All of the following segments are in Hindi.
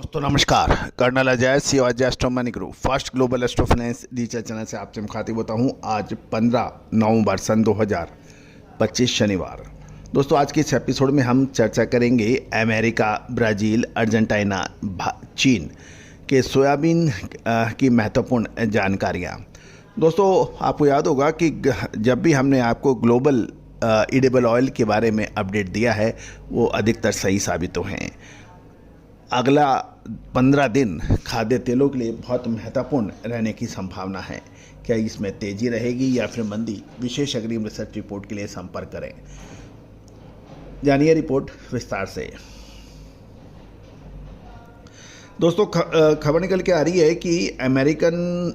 दोस्तों नमस्कार। Colonel Ajay Shivaji Astro Money Group First Global Astro Finance digital channel से आपसे मुखातिब होता हूं। आज 15 नवंबर सन 2025 शनिवार। दोस्तों आज के इस एपिसोड में हम चर्चा करेंगे अमेरिका, ब्राज़ील, अर्जेंटीना, चीन के सोयाबीन की महत्वपूर्ण जानकारियां। दोस्तों आपको याद होगा कि जब भी हमने आपको ग्लोबल एडिबल ऑयल के बारे में अपडेट दिया है वो अधिकतर सही साबित हुए हैं। अगला 15 दिन खाद्य तेलों के लिए बहुत महत्वपूर्ण रहने की संभावना है। क्या इसमें तेजी रहेगी या फिर मंदी? विशेष अग्रिम रिसर्च रिपोर्ट के लिए संपर्क करें। जानिए रिपोर्ट विस्तार से। दोस्तों खबर निकल के आ रही है कि अमेरिकन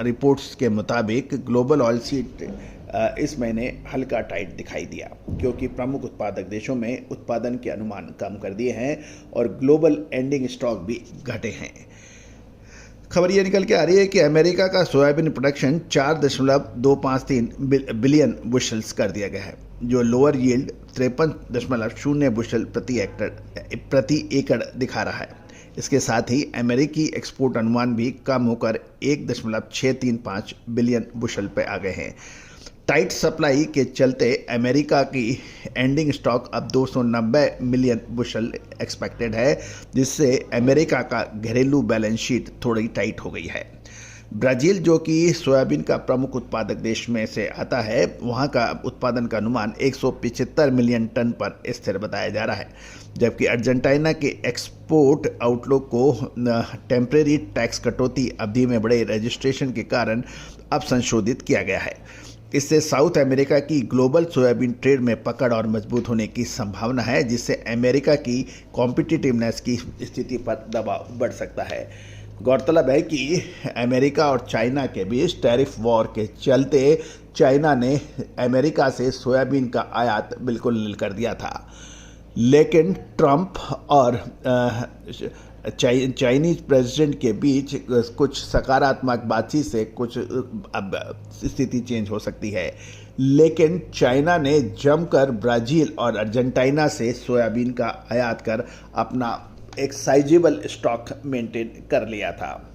रिपोर्ट्स के मुताबिक ग्लोबल ऑयल सीट इस महीने हल्का टाइट दिखाई दिया क्योंकि प्रमुख उत्पादक देशों में उत्पादन के अनुमान कम कर दिए हैं और ग्लोबल एंडिंग स्टॉक भी घटे हैं। खबर ये निकल के आ रही है कि अमेरिका का सोयाबीन प्रोडक्शन 4.253 बिलियन बुशल्स कर दिया गया है, जो लोअर यील्ड 53.0 बुशल प्रति एकड़ दिखा रहा है। इसके साथ ही अमेरिकी एक्सपोर्ट अनुमान भी कम होकर 1.635 बिलियन बुशल पे आ गए हैं। टाइट सप्लाई के चलते अमेरिका की एंडिंग स्टॉक अब 290 मिलियन बुशल एक्सपेक्टेड है, जिससे अमेरिका का घरेलू बैलेंस शीट थोड़ी टाइट हो गई है। ब्राज़ील, जो कि सोयाबीन का प्रमुख उत्पादक देश में से आता है, वहां का उत्पादन का अनुमान 175 मिलियन टन पर स्थिर बताया जा रहा है, जबकि अर्जेंटीना के एक्सपोर्ट आउटलुक को टेम्परेरी टैक्स कटौती अवधि में बड़े रजिस्ट्रेशन के कारण अब संशोधित किया गया है। इससे साउथ अमेरिका की ग्लोबल सोयाबीन ट्रेड में पकड़ और मजबूत होने की संभावना है, जिससे अमेरिका की कॉम्पिटिटिवनेस की स्थिति पर दबाव बढ़ सकता है। गौरतलब है कि अमेरिका और चाइना के बीच टैरिफ वॉर के चलते चाइना ने अमेरिका से सोयाबीन का आयात बिल्कुल नील कर दिया था, लेकिन ट्रंप और चाइनीज प्रेसिडेंट के बीच कुछ सकारात्मक बातचीत से कुछ अब स्थिति चेंज हो सकती है। लेकिन चाइना ने जमकर ब्राज़ील और अर्जेंटीना से सोयाबीन का आयात कर अपना एक साइजेबल स्टॉक मेंटेन कर लिया था।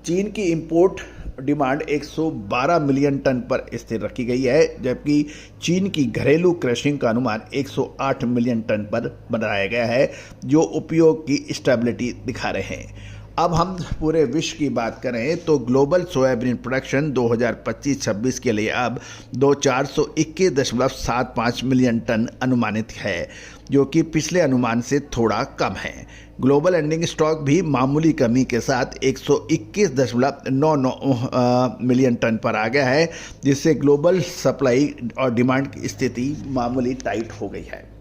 चीन की इंपोर्ट डिमांड 112 मिलियन टन पर स्थिर रखी गई है, जबकि चीन की घरेलू क्रशिंग का अनुमान 108 मिलियन टन पर बनाया गया है, जो उपयोग की स्टेबिलिटी दिखा रहे हैं। अब हम पूरे विश्व की बात करें तो ग्लोबल सोयाबीन प्रोडक्शन 2025-26 के लिए अब 421.75 मिलियन टन अनुमानित है, जो कि पिछले अनुमान से थोड़ा कम है। ग्लोबल एंडिंग स्टॉक भी मामूली कमी के साथ 121.99 मिलियन टन पर आ गया है, जिससे ग्लोबल सप्लाई और डिमांड की स्थिति मामूली टाइट हो गई है।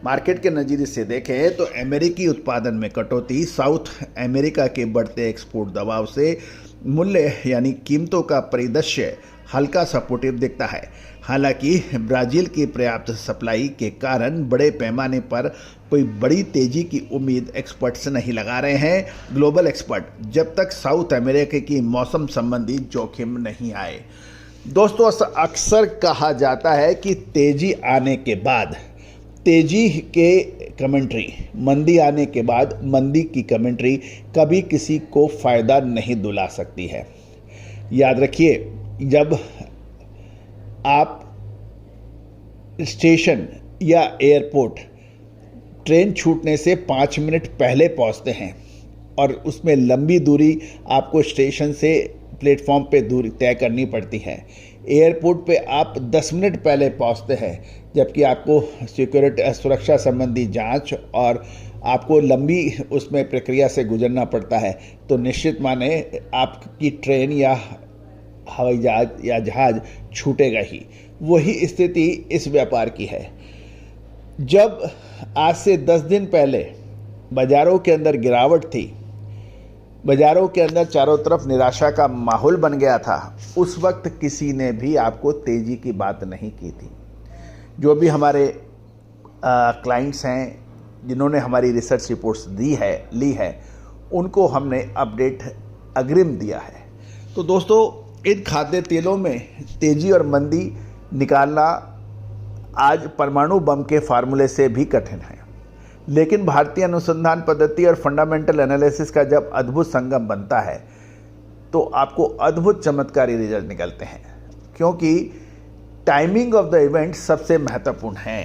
मार्केट के नज़रिए से देखें तो अमेरिकी उत्पादन में कटौती, साउथ अमेरिका के बढ़ते एक्सपोर्ट दबाव से मूल्य यानी कीमतों का परिदृश्य हल्का सपोर्टिव दिखता है। हालांकि ब्राज़ील की पर्याप्त सप्लाई के कारण बड़े पैमाने पर कोई बड़ी तेजी की उम्मीद एक्सपर्ट्स नहीं लगा रहे हैं। ग्लोबल एक्सपर्ट जब तक साउथ अमेरिका की मौसम संबंधी जोखिम नहीं आए। दोस्तों अक्सर कहा जाता है कि तेजी आने के बाद तेजी के कमेंट्री, मंदी आने के बाद मंदी की कमेंट्री कभी किसी को फ़ायदा नहीं दिला सकती है। याद रखिए, जब आप स्टेशन या एयरपोर्ट ट्रेन छूटने से 5 मिनट पहले पहुंचते हैं और उसमें लंबी दूरी आपको स्टेशन से प्लेटफॉर्म पे दूरी तय करनी पड़ती है। एयरपोर्ट पे आप 10 मिनट पहले पहुंचते हैं, जबकि आपको सिक्योरिटी सुरक्षा संबंधी जांच और आपको लंबी उसमें प्रक्रिया से गुजरना पड़ता है, तो निश्चित माने आपकी ट्रेन या हवाई जहाज या जहाज छूटेगा ही। वही स्थिति इस व्यापार की है। जब आज से 10 दिन पहले बाज़ारों के अंदर गिरावट थी, बाज़ारों के अंदर चारों तरफ निराशा का माहौल बन गया था, उस वक्त किसी ने भी आपको तेज़ी की बात नहीं की थी। जो भी हमारे क्लाइंट्स हैं जिन्होंने हमारी रिसर्च रिपोर्ट्स ली है, उनको हमने अपडेट अग्रिम दिया है। तो दोस्तों इन खाद्य तेलों में तेज़ी और मंदी निकालना आज परमाणु बम के फार्मूले से भी कठिन है, लेकिन भारतीय अनुसंधान पद्धति और फंडामेंटल एनालिसिस का जब अद्भुत संगम बनता है तो आपको अद्भुत चमत्कारी रिजल्ट निकलते हैं, क्योंकि टाइमिंग ऑफ द इवेंट सबसे महत्वपूर्ण है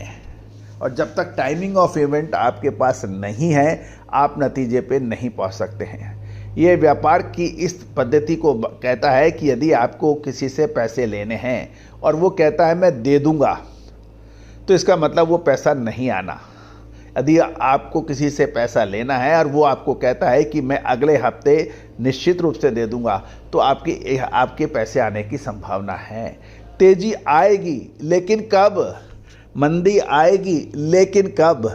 और जब तक टाइमिंग ऑफ इवेंट आपके पास नहीं है आप नतीजे पे नहीं पहुंच सकते हैं। ये व्यापार की इस पद्धति को कहता है कि यदि आपको किसी से पैसे लेने हैं और वो कहता है मैं दे दूंगा, तो इसका मतलब वो पैसा नहीं आना। यदि आपको किसी से पैसा लेना है और वो आपको कहता है कि मैं अगले हफ्ते निश्चित रूप से दे दूंगा, तो आपके पैसे आने की संभावना है। तेजी आएगी लेकिन कब, मंदी आएगी लेकिन कब,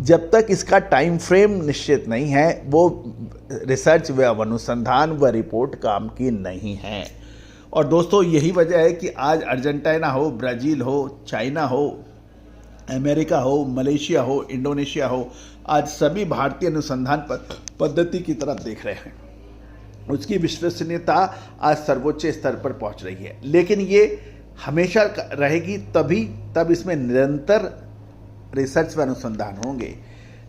जब तक इसका टाइम फ्रेम निश्चित नहीं है वो रिसर्च व अनुसंधान व रिपोर्ट काम की नहीं है। और दोस्तों यही वजह है कि आज अर्जेंटीना हो, ब्राज़ील हो, चाइना हो, अमेरिका हो, मलेशिया हो, इंडोनेशिया हो, आज सभी भारतीय अनुसंधान पद्धति की तरफ देख रहे हैं। उसकी विश्वसनीयता आज सर्वोच्च स्तर पर पहुंच रही है, लेकिन ये हमेशा रहेगी तब इसमें निरंतर रिसर्च व अनुसंधान होंगे,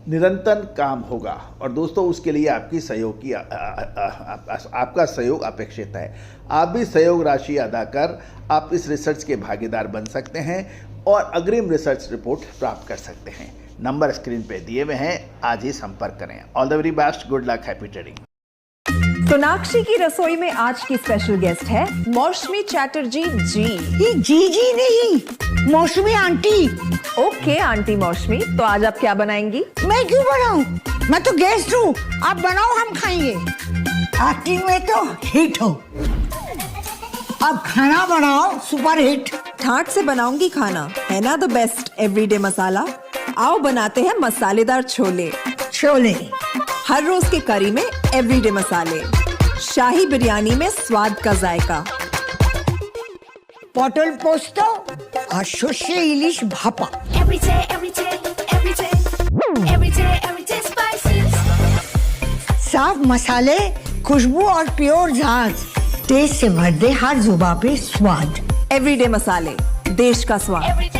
निरंतर काम होगा। और दोस्तों उसके लिए आपकी सहयोग की आपका सहयोग अपेक्षित है। आप भी सहयोग राशि अदा कर आप इस रिसर्च के भागीदार बन सकते हैं और अग्रिम रिसर्च रिपोर्ट प्राप्त कर सकते हैं। नंबर स्क्रीन पे दिए हुए हैं, आज ही संपर्क करें। All the very best, good luck, happy trading. Sonakshi की रसोई में आज की स्पेशल गेस्ट है मौसमी चैटर्जी जी। ये जी नहीं, मौसमी आंटी। ओके आंटी मौसमी, तो आज आप क्या बनाएंगी? मैं क्यों बनाऊं? मैं तो गेस्ट हूँ, आप बनाओ हम खाएंगे। एक्टिंग में तो हिट हो, अब खाना बनाओ सुपर हिट। ठाट से बनाऊंगी खाना, है ना द बेस्ट एवरीडे मसाला। आओ बनाते हैं मसालेदार छोले। छोले हर रोज के करी में एवरीडे मसाले, शाही बिरयानी में स्वाद का जायका। पटल पोस्तो और सर्षे इलिश भापा। साफ मसाले, खुशबू और प्योर झांझ, टेस्ट से भर दे हर जुबान पे स्वाद। एवरीडे मसाले, देश का स्वाद।